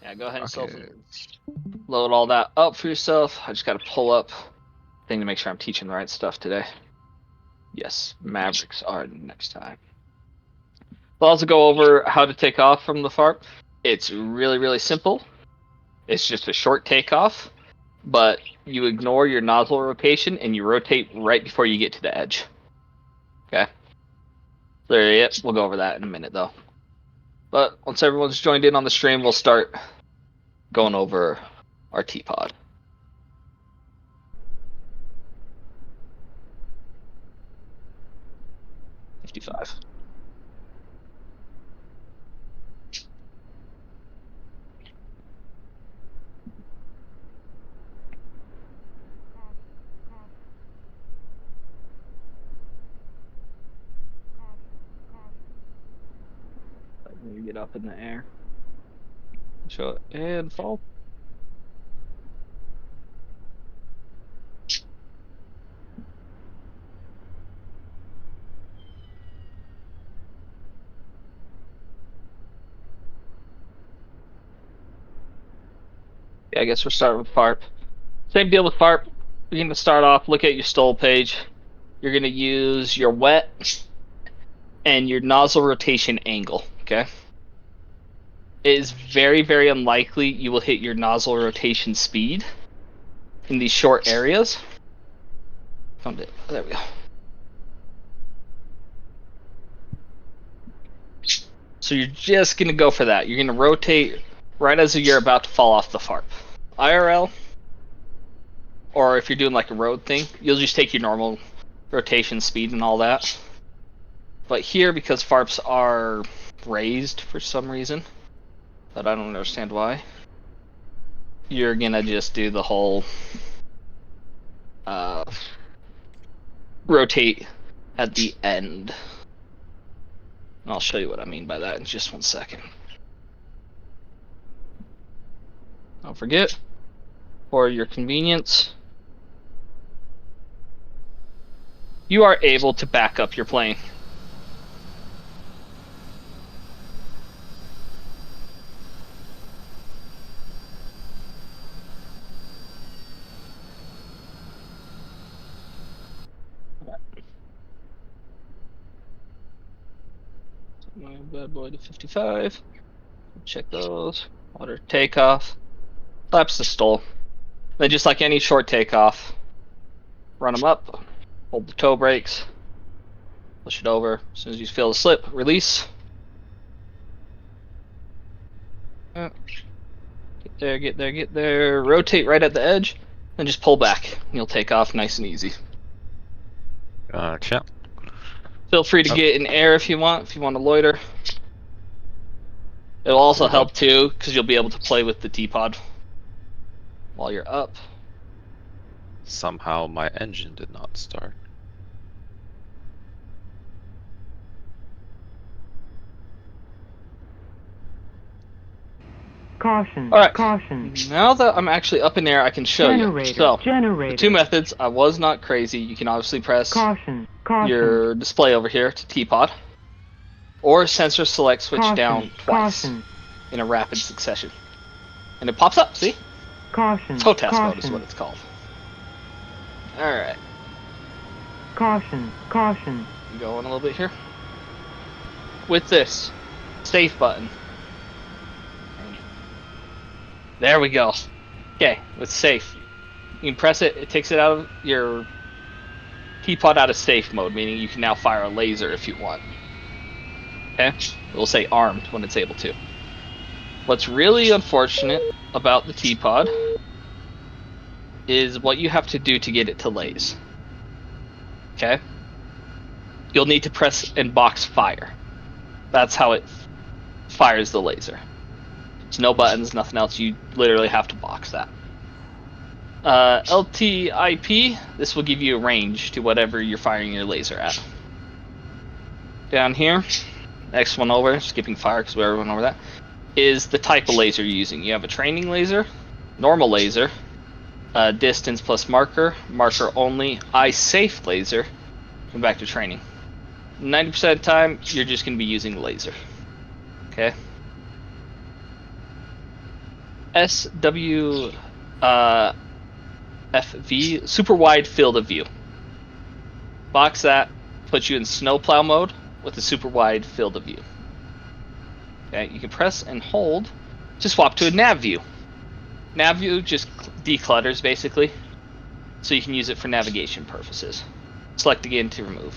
Yeah, go ahead and Okay. load all that up for yourself. I just got to pull up thing to make sure I'm teaching the right stuff today. Yes, Mavericks are next time. We'll also go over how to take off from the FARP. It's really, really simple. It's just a short takeoff, but you ignore your nozzle rotation and you rotate right before you get to the edge. Okay. There you go. We'll go over that in a minute, though. But once everyone's joined in on the stream, we'll start going over our TPOD. $55. Let me get up in the air. Show it and fall. Yeah, I guess we're starting with FARP. Same deal with FARP. You're going to start off, look at your stall page. You're going to use your wet and your nozzle rotation angle, okay? It is very, very unlikely you will hit your nozzle rotation speed in these short areas. Found it. There we go. So you're just going to go for that. You're going to rotate right as you're about to fall off the FARP. IRL, or if you're doing like a road thing, you'll just take your normal rotation speed and all that. But here, because FARPs are raised for some reason, but I don't understand why, you're going to just do the whole rotate at the end. And I'll show you what I mean by that in just 1 second. Don't forget, for your convenience, you are able to back up your plane. My bad boy to 55. Check those. Water takeoff. Flaps the stall. Then just like any short takeoff, run them up, hold the toe brakes, push it over. As soon as you feel the slip, release. Get there, get there, get there. Rotate right at the edge, and just pull back. You'll take off nice and easy. Gotcha. Feel free to get in air if you want to loiter. It'll also help too, because you'll be able to play with the TPOD while you're up. Somehow my engine did not start. Caution. All right. Caution. Now that I'm actually up in air, I can show Generator. you. So, Generator. the two methods, I was not crazy. You can obviously press Caution. Caution. your display over here to TPOD, or sensor select switch Caution. down twice Caution. in a rapid succession. And it pops up, see? Caution. TOTAS Caution. mode is what it's called. Alright. Caution. Caution. Go on a little bit here. With this safe button. There we go. Okay, with safe. You can press it, it takes it out of your TPOD out of safe mode, meaning you can now fire a laser if you want. Okay? It will say armed when it's able to. What's really unfortunate about the TPOD is what you have to do to get it to laze. Okay? You'll need to press and box fire. That's how it fires the laser. It's no buttons, nothing else. You literally have to box that. LTIP, this will give you a range to whatever you're firing your laser at. Down here, next one over, skipping fire because we already went over that, is the type of laser you're using. You have a training laser, normal laser, distance plus marker, marker only, eye safe laser, and back to training. 90% of the time, you're just going to be using laser. Okay? SW FV, super wide field of view. Box that, puts you in snowplow mode with a super wide field of view. Okay, you can press and hold to swap to a nav view. Nav view just declutters basically, so you can use it for navigation purposes. Select again to remove.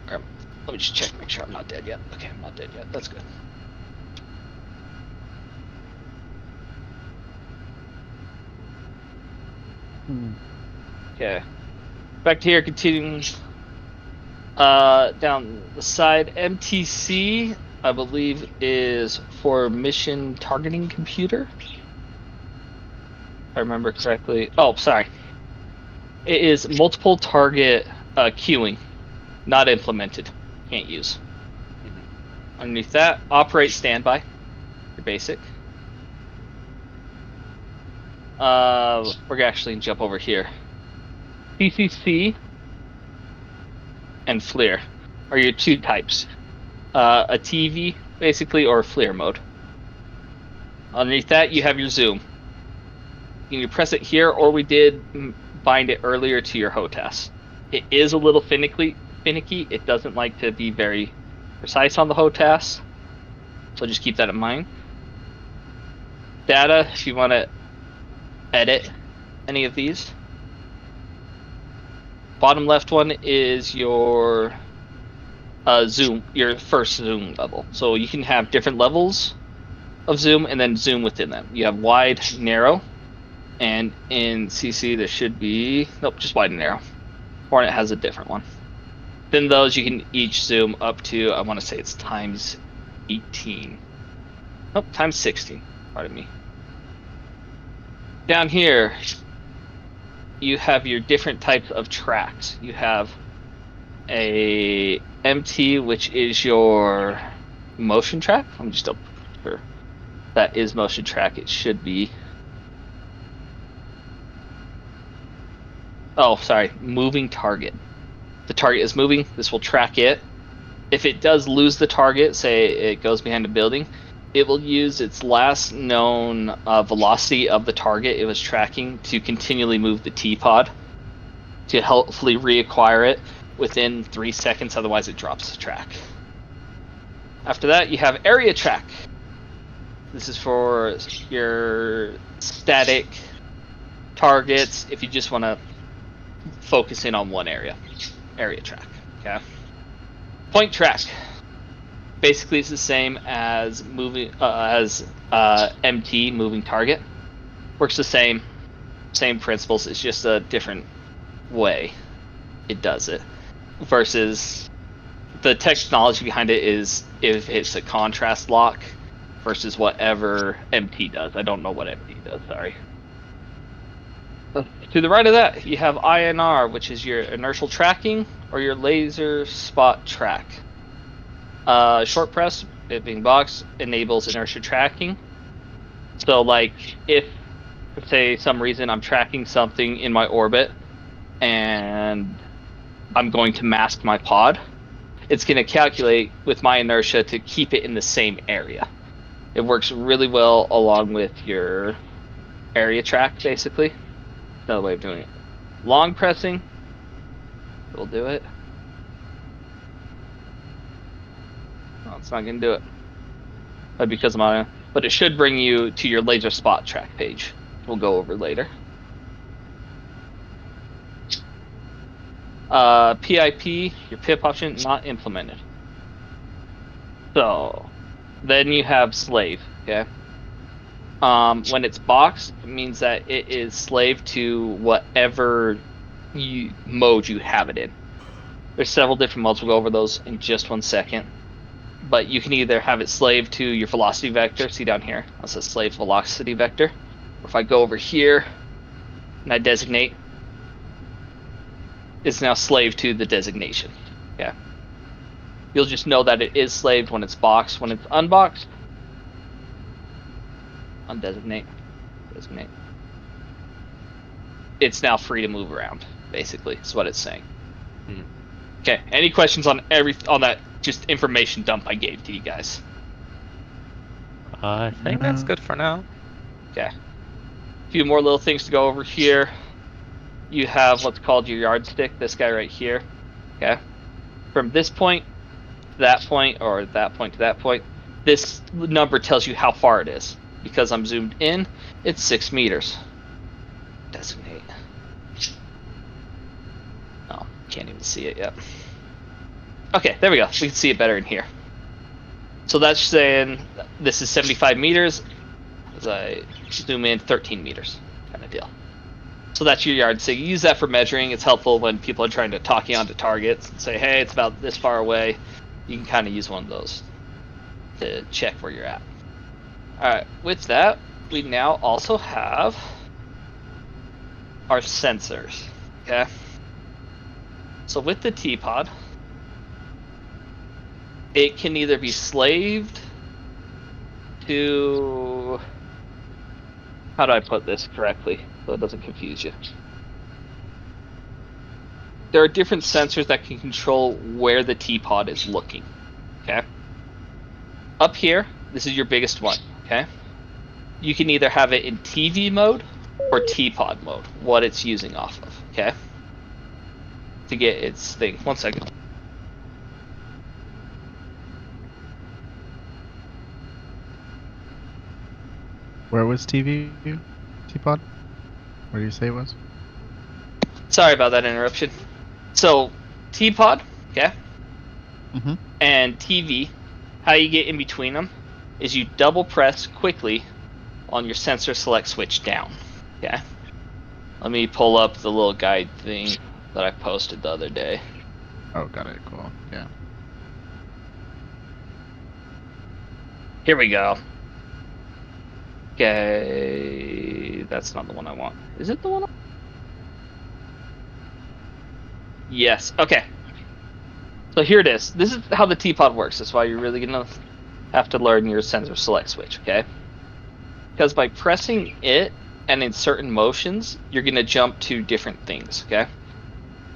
Let me just check, make sure I'm not dead yet. Okay, I'm not dead yet. That's good. Okay. Back to here, continuing down the side. MTC, I believe, is for mission targeting computer. If I remember correctly. Oh, sorry. It is multiple target queuing, not implemented. Can't use. Underneath that, operate standby. Your basic. We're gonna actually jump over here. CCC and FLIR are your two types. A TV, basically, or FLIR mode. Underneath that, you have your zoom. You can press it here, or we did bind it earlier to your HOTAS. It is a little finicky. It doesn't like to be very precise on the HOTAS, so just keep that in mind. Data, if you want to edit any of these. Bottom left one is your zoom, your first zoom level. So you can have different levels of zoom and then zoom within them. You have wide, narrow, and in CC there should be, nope, just wide and narrow. Hornet has a different one. Then those you can each zoom up to, I want to say it's times 18. Nope, times 16, pardon me. Down here, you have your different types of tracks. You have a MT, which is your motion track. I'm just up sure that is motion track. It should be. Oh, sorry, moving target. The target is moving. This will track it. If it does lose the target, say it goes behind a building, it will use its last known velocity of the target it was tracking to continually move the TPOD to hopefully reacquire it within 3 seconds, otherwise it drops the track. After that, you have area track. This is for your static targets if you just want to focus in on one area. Area track, okay? Point track. Basically, it's the same as moving MT, moving target. Works the same principles. It's just a different way it does it. Versus the technology behind it is if it's a contrast lock versus whatever MT does. I don't know what MT does. Sorry. To the right of that, you have INR, which is your inertial tracking or your laser spot track. Short press, it being box, enables inertia tracking. So, like, if, say, some reason I'm tracking something in my orbit and I'm going to mask my pod, it's going to calculate with my inertia to keep it in the same area. It works really well along with your area track, basically. Another way of doing it. Long pressing will do it. No, it's not going to do it. Because I'm on it. But it should bring you to your laser spot track page. We'll go over later. PIP, your PIP option, not implemented. So, then you have slave, okay? When it's boxed, it means that it is slave to whatever mode you have it in. There's several different modes. We'll go over those in just 1 second. But you can either have it slave to your velocity vector. See down here, it says slave velocity vector. Or if I go over here and I designate, it's now slave to the designation. Yeah. You'll just know that it is slaved when it's boxed. When it's unboxed, undesignate, designate. It's now free to move around, basically, is what it's saying. Okay, any questions on that just information dump I gave to you guys? I think that's good for now. Okay. A few more little things to go over here. You have what's called your yardstick, this guy right here. Okay. From this point to that point, or that point to that point, this number tells you how far it is. Because I'm zoomed in, it's 6 meters. Designate. Oh, can't even see it yet. Okay, there we go. We can see it better in here. So that's saying this is 75 meters. As I zoom in, 13 meters kind of deal. So that's your yardstick. You use that for measuring. It's helpful when people are trying to talk you onto targets and say, hey, it's about this far away. You can kind of use one of those to check where you're at. All right, with that, we now also have our sensors, okay? So with the TPOD, it can either be slaved to, how do I put this correctly so it doesn't confuse you? There are different sensors that can control where the TPOD is looking, okay? Up here, this is your biggest one, okay? You can either have it in TV mode or TPOD mode, what it's using off of, okay? To get its thing. 1 second. Where was TV? TPOD? Where do you say it was? Sorry about that interruption. So, TPOD, okay, Mm-hmm. and TV, how you get in between them is you double press quickly on your sensor select switch down, okay? Let me pull up the little guide thing that I posted the other day. Oh, got it. Cool. Yeah. Here we go. Okay, that's not the one I want. Is it the one? Yes. Okay. So here it is. This is how the TPOD works. That's why you're really gonna have to learn your sensor select switch. Okay. Because by pressing it and in certain motions, you're gonna jump to different things. Okay.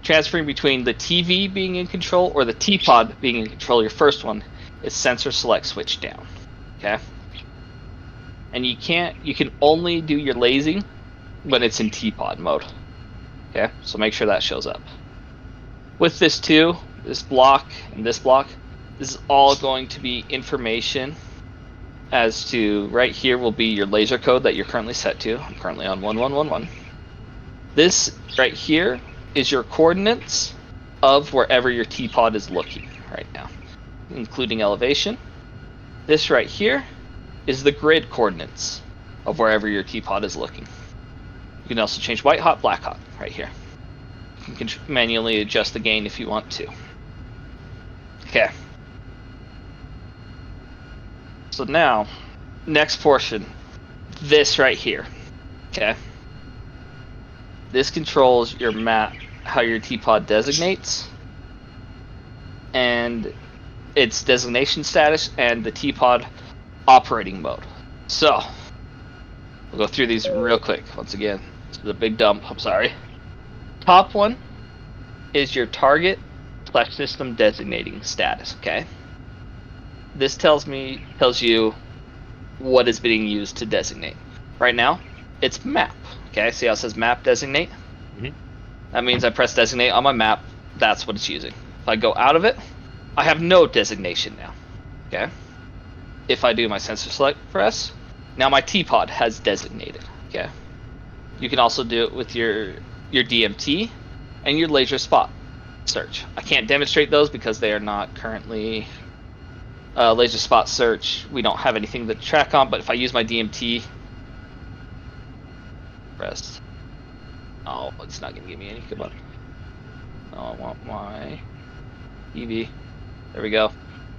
Transferring between the TV being in control or the TPOD being in control. Your first one is sensor select switch down. Okay. And you can only do your lasing when it's in TPOD mode. Okay, so make sure that shows up. With this too, this block and this block, this is all going to be information as to right here will be your laser code that you're currently set to. I'm currently on 1111. This right here is your coordinates of wherever your TPOD is looking right now, including elevation. This right here is the grid coordinates of wherever your TPOD is looking. You can also change white hot, black hot right here. You can manually adjust the gain if you want to. Okay. So now, next portion, this right here. Okay. This controls your map, how your TPOD designates, and its designation status, and the TPOD operating mode. So, we'll go through these real quick. Once again, this is a big dump, I'm sorry. Top one is your target / system designating status, okay? This tells you what is being used to designate. Right now, it's map, okay? See how it says map designate? Mhm. That means I press designate on my map, that's what it's using. If I go out of it, I have no designation now, okay? If I do my sensor select press, now my TPOD has designated, okay? You can also do it with your DMT and your laser spot search. I can't demonstrate those because they are not currently laser spot search. We don't have anything to track on, but if I use my DMT, press. Oh, it's not going to give me any. Come on. No, I want my EV. There we go.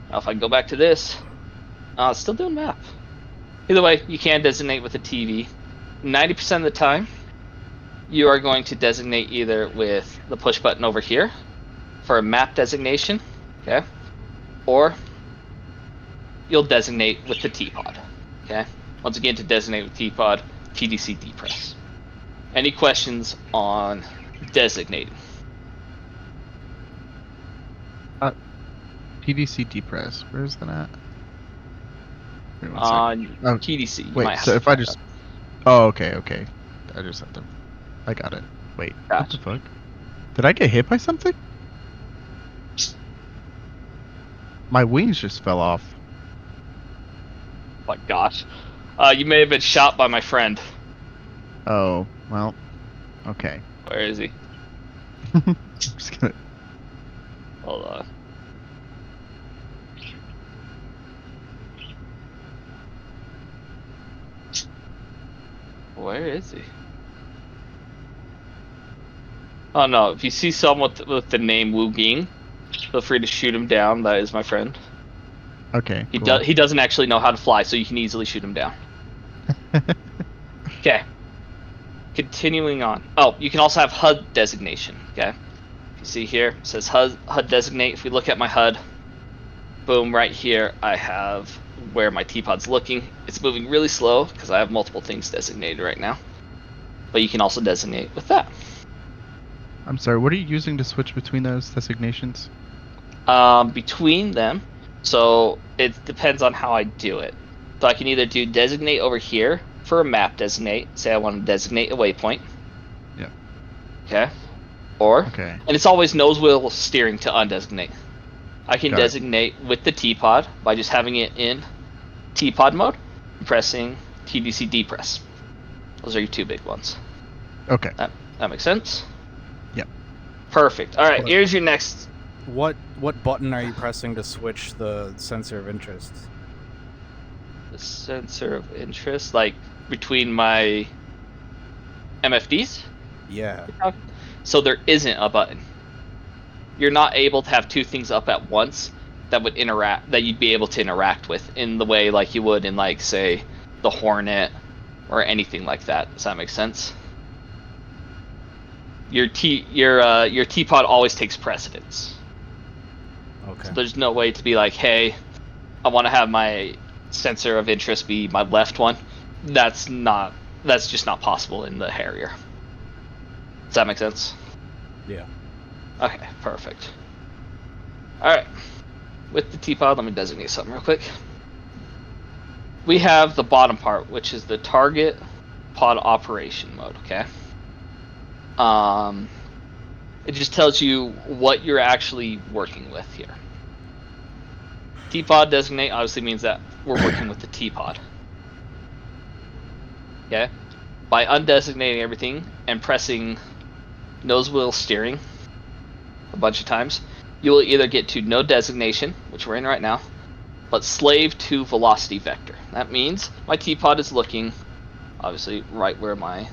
Now if I go back to this, it's still doing map. Either way, you can designate with a TV. 90% of the time, you are going to designate either with the push button over here for a map designation, okay? Or you'll designate with the TPOD, okay? Once again, to designate with TPOD, PDC press. Any questions on designating? PDC depress. Where's that at? Wait, one On second. Oh, TDC, you wait, might have so to if I try just... Oh, okay. I just have to... I got it. Wait, that. what the fuck? Did I get hit by something? My wings just fell off. Oh my gosh. You may have been shot by my friend. Oh, well, okay. Where is he? Just gonna... Hold on. Where is he? Oh no, if you see someone with the name Wu Ging, feel free to shoot him down. That is my friend. Okay, He cool. he doesn't actually know how to fly, so you can easily shoot him down. Okay. Continuing on. Oh, you can also have HUD designation. Okay. If you see here, it says HUD designate. If we look at my HUD, boom, right here, I have where my TPOD's looking. It's moving really slow because I have multiple things designated right now. But you can also designate with that. I'm sorry, what are you using to switch between those designations? Between them, so it depends on how I do it. So I can either do designate over here for a map designate. Say I want to designate a waypoint. Yeah. Okay. Or, Okay. and it's always nose wheel steering to undesignate. I can Got it. designate with the TPOD by just having it in TPOD mode and pressing TDC depress. Those are your two big ones. Okay. That makes sense? Yep. Perfect. All right, What- here's your next. What button are you pressing to switch the sensor of interest? The sensor of interest, like between my MFDs. Yeah. So there isn't a button. You're not able to have two things up at once that would interact, that you'd be able to interact with in the way like you would in, like, say, the Hornet or anything like that. Does that make sense? Your TPOD always takes precedence. Okay. So there's no way to be like, hey, I want to have my sensor of interest be my left one. That's just not possible in the Harrier. Does that make sense? Yeah. Okay, perfect. Alright. With the TPOD, let me designate something real quick. We have the bottom part, which is the target pod operation mode, okay? It just tells you what you're actually working with here. TPOD designate obviously means that we're working with the TPOD. Okay? By undesignating everything and pressing nose wheel steering a bunch of times, you will either get to no designation, which we're in right now, but slave to velocity vector. That means my TPOD is looking, obviously, right where my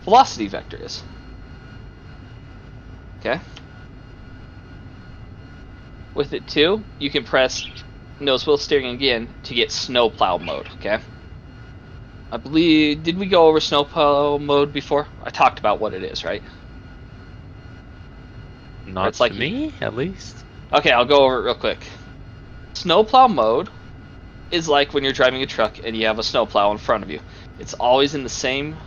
velocity vector is. Okay? With it too, you can press nose wheel steering again to get snowplow mode, okay? I believe, did we go over snowplow mode before? I talked about what it is, right? Not it's like to me, at least. Okay, I'll go over it real quick. Snowplow mode is like when you're driving a truck and you have a snowplow in front of you. It's always in the same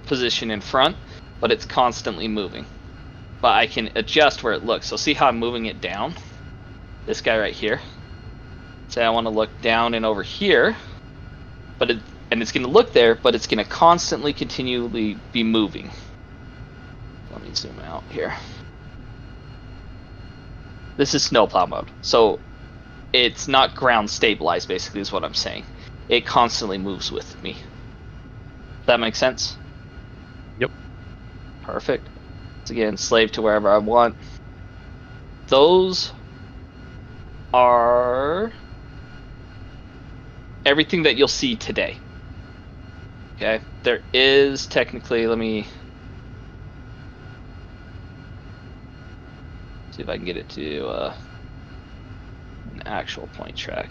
position in front, but it's constantly moving. But I can adjust where it looks. So see how I'm moving it down? This guy right here. Say I want to look down and over here, but it's going to look there, but it's going to constantly, continually be moving. Let me zoom out here. This is snowplow mode. So it's not ground stabilized, basically, is what I'm saying. It constantly moves with me. Does that make sense? Yep. Perfect. So again, slave to wherever I want. Those are everything that you'll see today. Okay? There is technically, let me see if I can get it to an actual point track.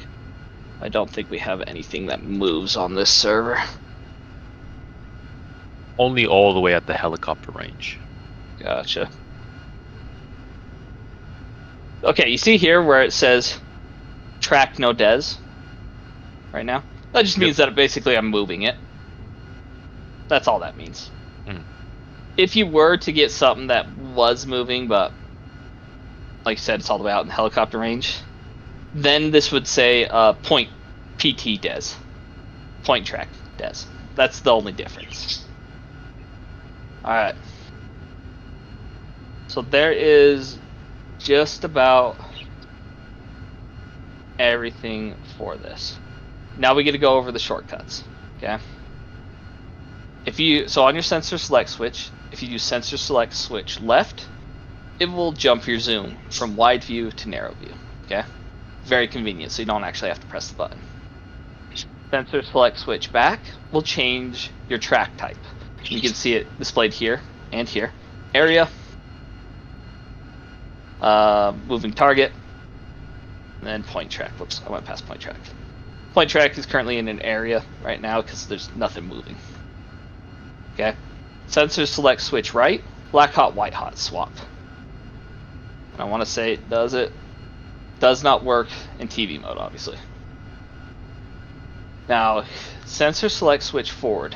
I don't think we have anything that moves on this server. Only all the way at the helicopter range. Gotcha. Okay, you see here where it says track no des right now? That just means that basically I'm moving it. That's all that means. Mm. If you were to get something that was moving, but like I said, it's all the way out in the helicopter range, then this would say point PT des. Point track des. That's the only difference. Alright. So there is just about everything for this. Now we get to go over the shortcuts. Okay. So on your sensor select switch, if you do sensor select switch left, it will jump your zoom from wide view to narrow view. Okay. Very convenient, so you don't actually have to press the button. Sensor select switch back will change your track type. You can see it displayed here and here. Area, moving target, and then point track. Whoops, I went past point track. Point track is currently in an area right now because there's nothing moving. Okay. Sensor select switch right, black hot, white hot swap. And I want to say it does not work in TV mode, obviously. Now, sensor select switch forward.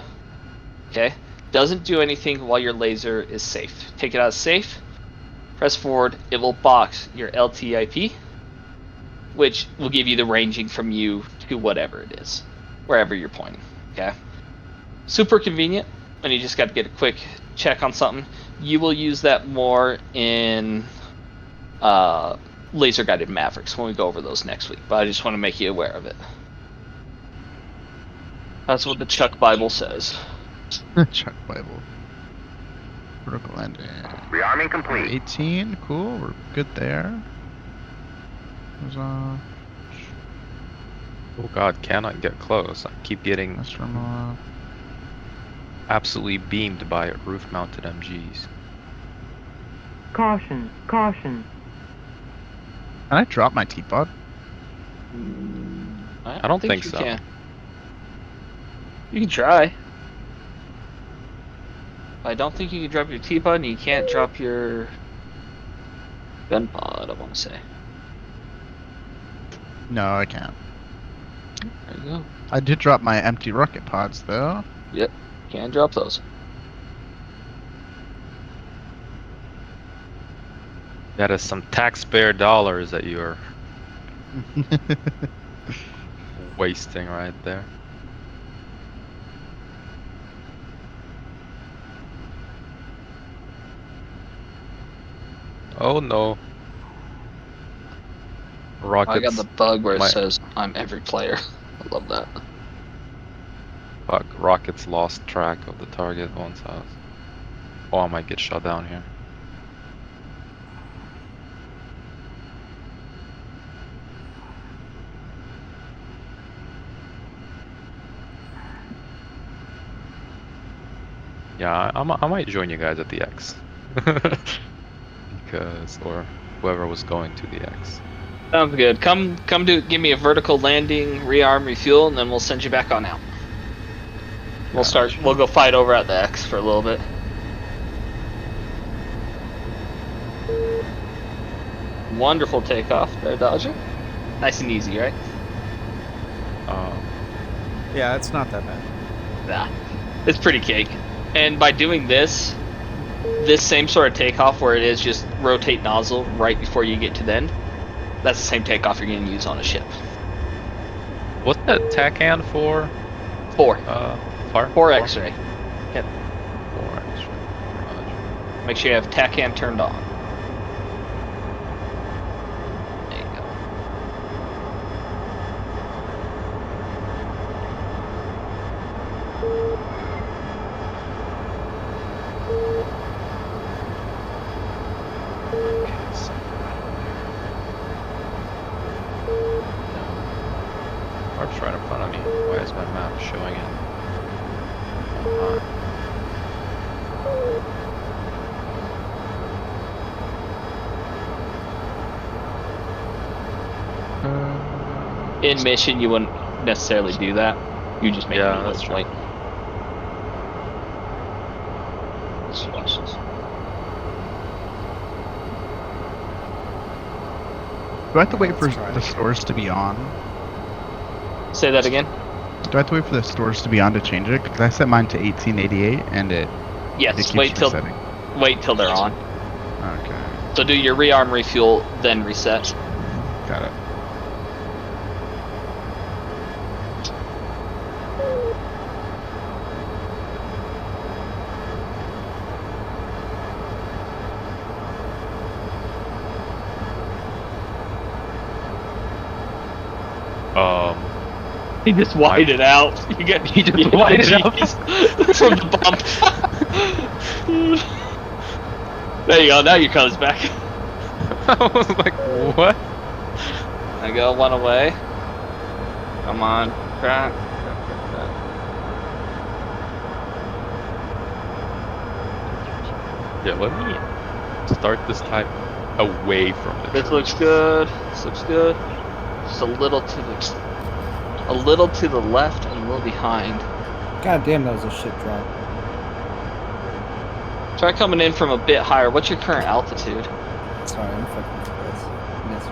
Okay. Doesn't do anything while your laser is safe. Take it out of safe, press forward, it will box your LTIP, which will give you the ranging from you to whatever it is, wherever you're pointing. Okay. Super convenient, and you just got to get a quick check on something. You will use that more in laser guided Mavericks when we go over those next week, but I just want to make you aware of it. That's what the Chuck Bible says. Chuck Bible. Vertical landing. Rearming complete. 18, cool. We're good there. There's Oh god, cannot get close. I keep getting absolutely beamed by roof-mounted MGs. Caution, caution. Can I drop my TPOD? I don't think you so. Can. You can try. I don't think you can drop your T-pod, and you can't drop your gun pod, I want to say. No, I can't. There you go. I did drop my empty rocket pods though. Yep, can drop those. That is some taxpayer dollars that you're wasting right there. Oh no. Rockets. I got the bug where it my- says I'm every player. I love that. Fuck, rockets lost track of the target once I was... Oh, I might get shot down here. Yeah, I might join you guys at the X. Because, or whoever was going to the X. Sounds good. Come give me a vertical landing, rearm, refuel, and then we'll send you back on out. We'll go fight over at the X for a little bit. Wonderful takeoff there, Dodger. Nice and easy, right? Yeah, it's not that bad. Nah, it's pretty cake. And by doing this same sort of takeoff where it is just rotate nozzle right before you get to the end, that's the same takeoff you're going to use on a ship. What's that TACAN for? 4. FARP? 4 X-ray. Yep. 4 X-ray. Roger. Make sure you have TACAN turned on. There you go. Okay, so FARP's right in front of me. Why is my map showing it? In mission, you wouldn't necessarily do that. You just make Yeah, it that's look true. like. Let's watch this. Do I have to wait for Let's try the it. stores to be on? Say that again. Do I have to wait for the stores to be on to change it? Because I set mine to 1888 and it Yes. keeps Wait till resetting. they're on. Okay, So do your rearm, refuel, then reset. got it. He just widened it out. You get He just widened it out. from the bump. There you go. Now your color's back. I was like, what? I go one away. Come on, crack. Yeah, let me start this time away from the This trees. looks good. This looks good. Just a little to the left and a little behind. God damn, that was a shit drop. Try coming in from a bit higher. What's your current altitude? Sorry, I'm fucking with this. That's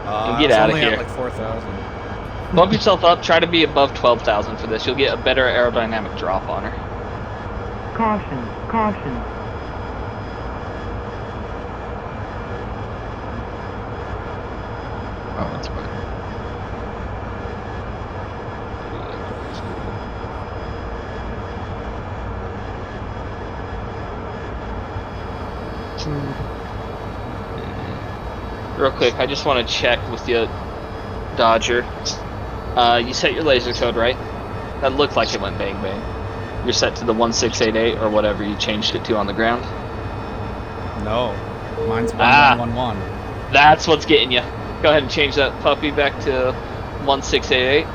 And get I was outta only here. At like 4,000. Bump yourself up. Try to be above 12,000 for this. You'll get a better aerodynamic drop on her. Caution, caution. Oh, that's fine. Real quick, I just want to check with you, Dodger. You set your laser code, right? That looked like it went bang bang. You're set to the 1688 or whatever you changed it to on the ground. No. Mine's Ah. 1111. That's what's getting you. Go ahead and change that puppy back to 1688.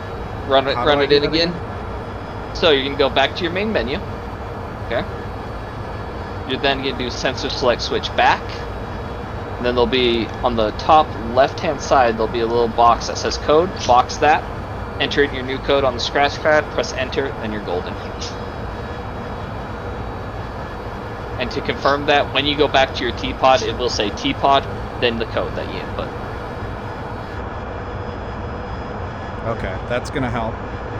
Run it, How do run I it do in that again. So you're gonna go back to your main menu. Okay. You're then gonna do sensor select switch back. And then there'll be on the top left-hand side, there'll be a little box that says code. Box that. Enter in your new code on the scratch pad. Press enter, then you're golden. And to confirm that, when you go back to your TPOD, it will say TPOD, then the code that you input. Okay, that's gonna help.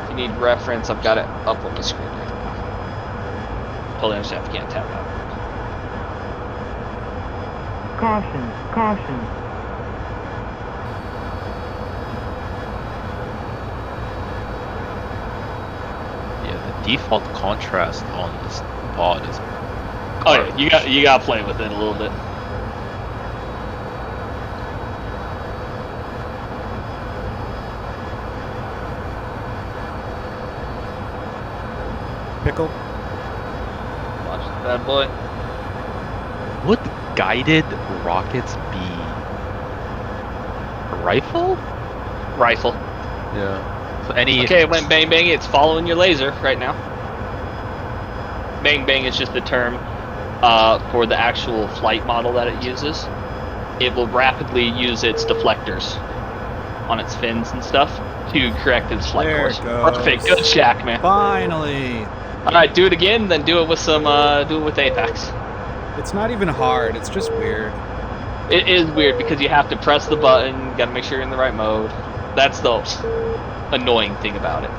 If you need reference, I've got it up on my screen right now. Totally understand if you can't tap that. Caution, caution. Yeah, the default contrast on this pod is. Oh yeah, you got to play with it a little bit. Pickle? Watch the bad boy. Would guided rockets be a rifle? Rifle. Yeah. So any. Okay, it went bang bang. It's following your laser right now. Bang bang is just the term for the actual flight model that it uses. It will rapidly use its deflectors on its fins and stuff to correct its flight There course. it goes. Perfect. Good shack, man. Finally! All right, do it again. Then do it with some. Do it with Apex. It's not even hard, it's just weird. It is weird because you have to press the button. Got to make sure you're in the right mode. That's the annoying thing about it.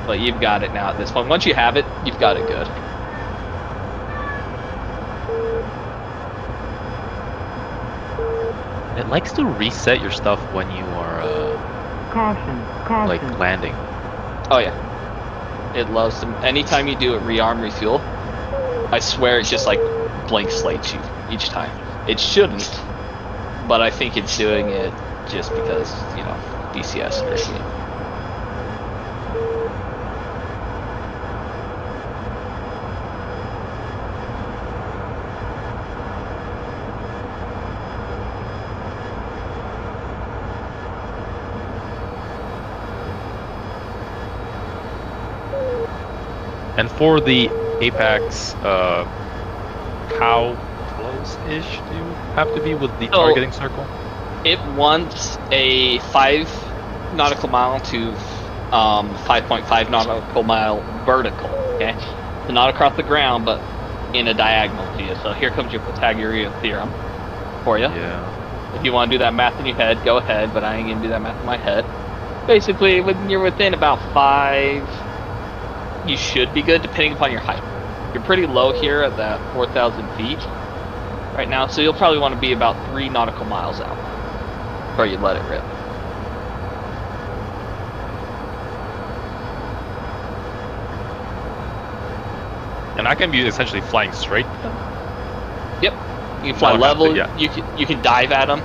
But you've got it now at this point. Once you have it, you've got it good. It likes to reset your stuff when you are Caution, caution. like landing. Oh yeah. It loves to. Anytime you do it, rearm, refuel. I swear it just like blank slates you each time. It shouldn't, but I think it's doing it just because, you know, DCS or anything. And for the apex, how close-ish do you have to be with the So- targeting circle? It wants a 5 nautical mile to 5.5 nautical mile vertical, okay? So not across the ground, but in a diagonal to you. So here comes your Pythagorean theorem for you. Yeah. If you want to do that math in your head, go ahead, but I ain't going to do that math in my head. Basically, when you're within about 5, you should be good, depending upon your height. You're pretty low here at that 4,000 feet right now, so you'll probably want to be about 3 nautical miles out before you let it rip. And I can be essentially flying straight. Yep. You can fly Oh, level. yeah. You can dive at them.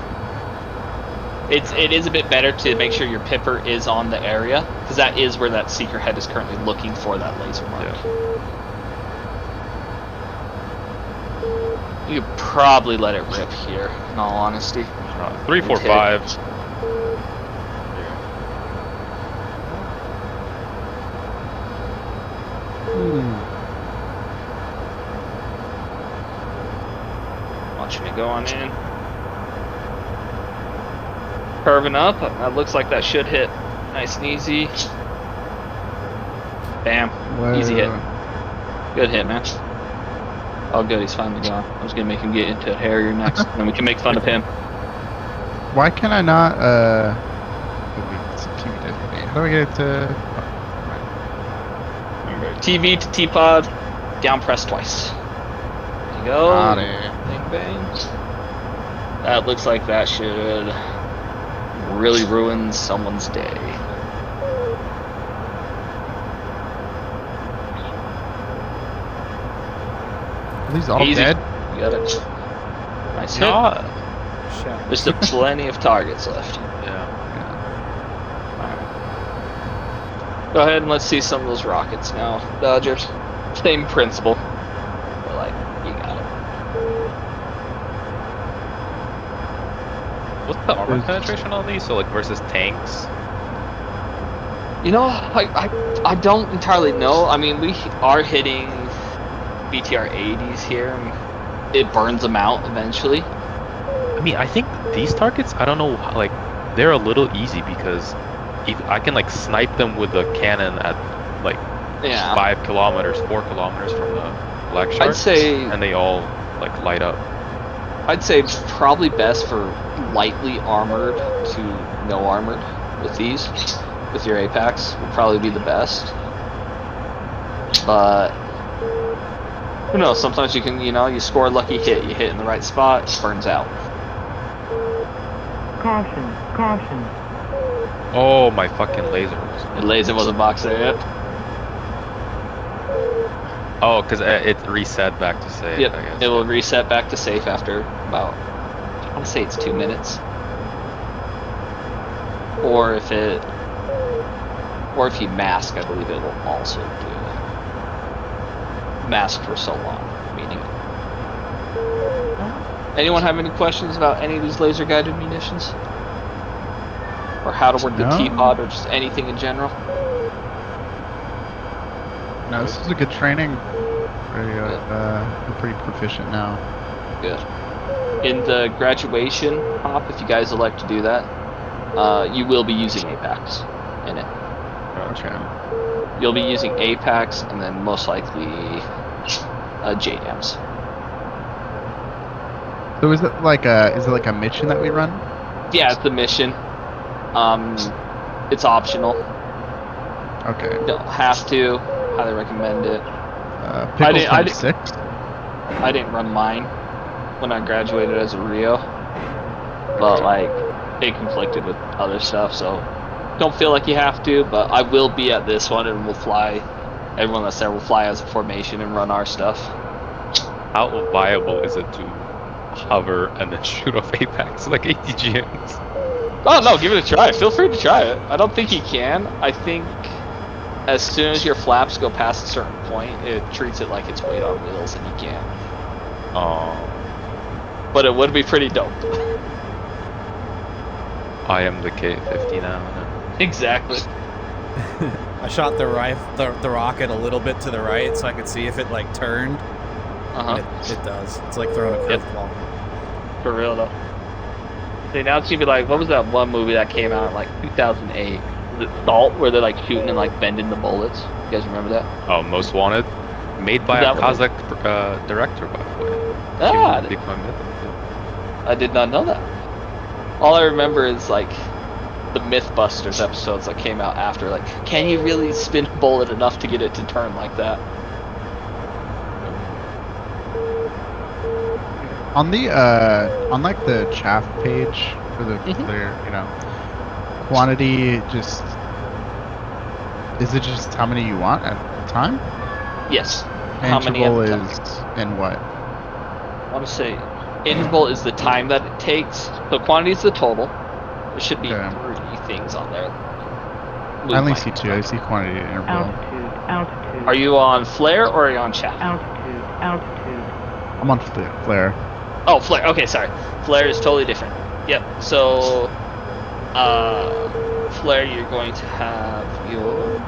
it is a bit better to make sure your pipper is on the area, because that is where that seeker head is currently looking for that laser mark. Yeah. You could probably let it rip here, in all honesty. 3, 4, Okay. 5. Watching it go on in. Curving up. That looks like that should hit nice and easy. Bam. Easy hit. Good hit, man. Oh, good. He's finally gone. I was going to make him get into Harrier next, and then we can make fun of him. Why can I not, it's a TV designate. How do I get it to... Remember, TV to TPOD, down press twice. There you go. Got it. Bang, bang. That looks like that should really ruin someone's day. Are these all Easy. dead? You got it. Nice hit. No. Shit. There's still plenty of targets left. Yeah. Go ahead and let's see some of those rockets now, Dodgers. Same principle. But like, you got it. What's the armor penetration on these? So like versus tanks? You know, I don't entirely know. I mean, we are hitting BTR 80s here. And it burns them out eventually. I mean, I think these targets, I don't know, like, they're a little easy because if I can like snipe them with a cannon at like Yeah. 5 kilometers, 4 kilometers from the black shark, I'd say and they all like light up. I'd say it's probably best for lightly armored to no armored with these. With your APACs would probably be the best. But who knows, sometimes you can, you score a lucky hit, you hit in the right spot, it burns out. Caution, caution. Oh, my fucking laser. The laser wasn't boxed there yet. Oh, because it reset back to safe, Yep, I guess. it will reset back to safe after about, I want to say it's 2 minutes. Or if you mask, I believe it will also do mask for so long, meaning. Anyone have any questions about any of these laser guided munitions? Or how to work the No. TPOD or just anything in general? No, this is a good training. We're pretty proficient now. Good. In the graduation hop, if you guys elect to do that, you will be using APACs in it. Okay. You'll be using APACs and then most likely JDAMs. So is it like a mission that we run? Yeah, it's the mission. It's optional. Okay. You don't have to. Highly recommend it. Pickles I times 6? I didn't run mine when I graduated as a Rio, but like it conflicted with other stuff, so don't feel like you have to. But I will be at this one, and we'll fly. Everyone that's there will fly as a formation and run our stuff. How viable is it to hover and then shoot off Apex like ATGMs? Oh no, give it a try. Feel free to try it. I don't think you can. I think as soon as your flaps go past a certain point, it treats it like it's weight on wheels, and you can't. Oh, But it would be pretty dope. I am the K-50 now. Exactly. I shot the rocket a little bit to the right so I could see if it like turned. Uh-huh. It does. It's like throwing a Yep. curveball. For real though. See, now it's gonna be like, what was that one movie that came out in like 2008? Was it Salt, where they're like shooting and like bending the bullets? You guys remember that? Oh, Most Wanted, made by a That one. Kazakh director, by the way. Ah, Big Fun Myth. I did not know that. All I remember is like the Mythbusters episodes that came out after. Like, can you really spin a bullet enough to get it to turn like that? On the on like the chaff page for the Mhm. clear, quantity, is it just how many you want at a time? Yes. How many at Interval a time? is in what? I want to say interval is the time that it takes. So quantity is the total. There should be Okay. 3 things on there. I only see 2. I see quantity and interval. Altitude, altitude. Are you on flare or are you on chaff? Altitude, altitude. I'm on flare. Oh, flare. Okay, sorry. Flare is totally different. Yep. So, flare, you're going to have your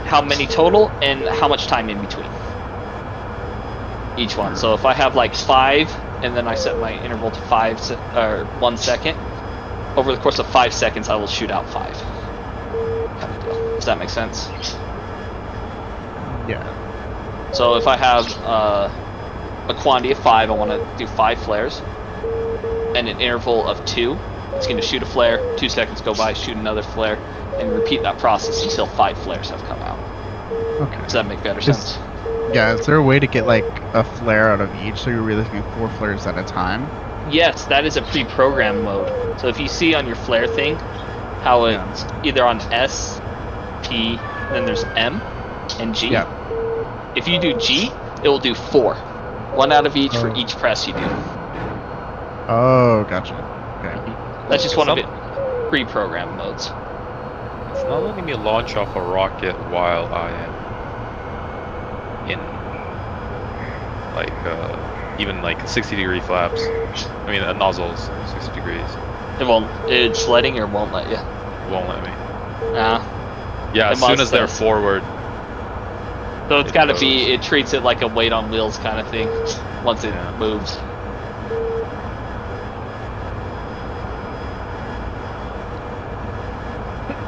how many total and how much time in between each one. So if I have like 5, and then I set my interval to 1 second, over the course of 5 seconds, I will shoot out 5. Kind of deal. Does that make sense? Yeah. So if I have a quantity of 5, I want to do 5 flares, and an interval of 2. It's going to shoot a flare, 2 seconds go by, shoot another flare, and repeat that process until 5 flares have come out. Okay. Does that make better sense? Yeah, is there a way to get like a flare out of each so you're really looking 4 flares at a time? Yes, that is a pre-programmed mode. So if you see on your flare thing how it's either on S, P, then there's M, and G. Yeah. If you do G, it will do 4. 1 out of each for each press you do. Oh, gotcha. Okay. That's just one of it pre-programmed modes. It's not letting me launch off a rocket while I am in like even like 60-degree flaps. I mean nozzles, 60 degrees. It's letting or won't let you? Won't let me. Nah. Yeah, It as soon must as they're does. forward. So it's It got to goes. be, it treats it like a weight on wheels kind of thing once it Yeah. moves.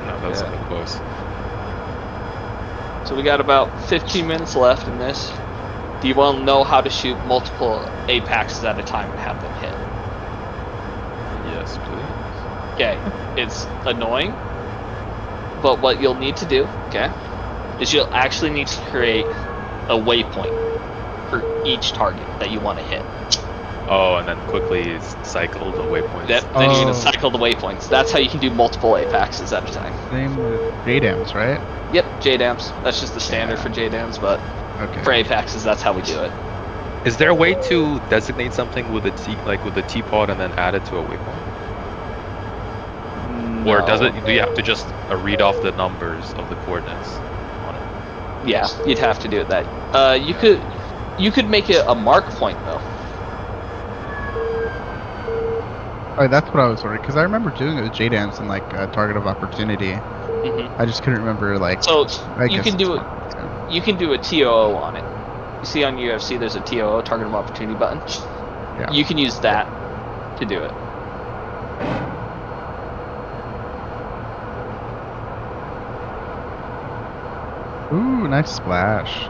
No, that's Yeah. too close. So we got about 15 minutes left in this. Do you want to know how to shoot multiple APACs at a time and have them hit? Yes, please. Okay, it's annoying, but what you'll need to do, okay, is you'll actually need to create a waypoint for each target that you want to hit. Oh, and then quickly cycle the waypoints. Then you're Oh. gonna cycle the waypoints. That's how you can do multiple APACs at a time. Same with JDAMs, right? Yep, JDAMs. That's just the standard Yeah. for JDAMs, but Okay. for APACs, that's how we do it. Is there a way to designate something with a with the TPOD and then add it to a waypoint? Or does No. it? Do you have to just read off the numbers of the coordinates on it? Yeah, you'd have to do it that. You could make it a mark point though. Oh, that's what I was worried because I remember doing it with JDAMs and like target of opportunity. Hmm. I just couldn't remember like. So I you guess can it's do it. fine, so. You can do a TOO on it. You see on UFC, there's a TOO, target of opportunity button. Yeah. You can use that to do it. Ooh, nice splash.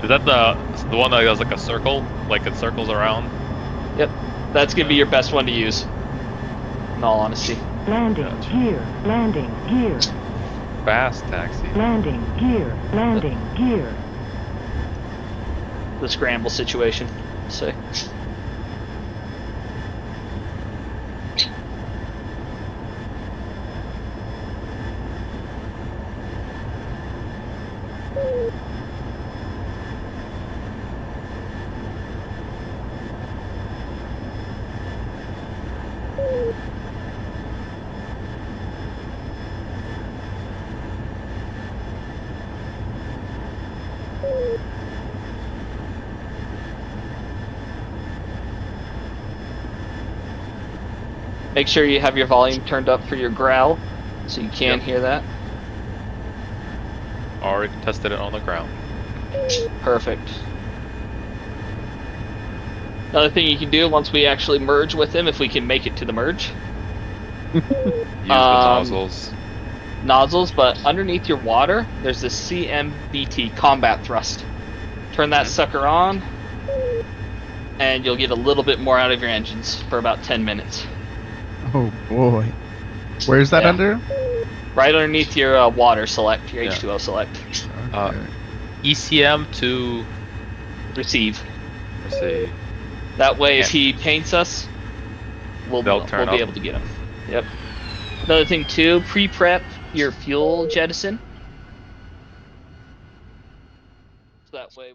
Is that the one that has like a circle, like it circles around? Yep, that's gonna be your best one to use. In all honesty. Landing Gotcha. gear, landing gear, Fast taxi. landing gear, landing gear. The scramble situation. So make sure you have your volume turned up for your growl, so you can Yep. hear that. Already tested it on the ground. Perfect. Another thing you can do once we actually merge with him, if we can make it to the merge, Use the nozzles. nozzles, but underneath your water, there's this CMBT combat thrust. Turn that sucker on, and you'll get a little bit more out of your engines for about 10 minutes. Oh boy. Where's that Yeah. under? Right underneath your water select, your Yeah. H2O select. Uh, Okay. ECM to Receive. receive. That way, if Yeah. he paints us, we'll They'll turn be up. able to get him. Yep. Another thing too, pre-prep your fuel jettison. So that way,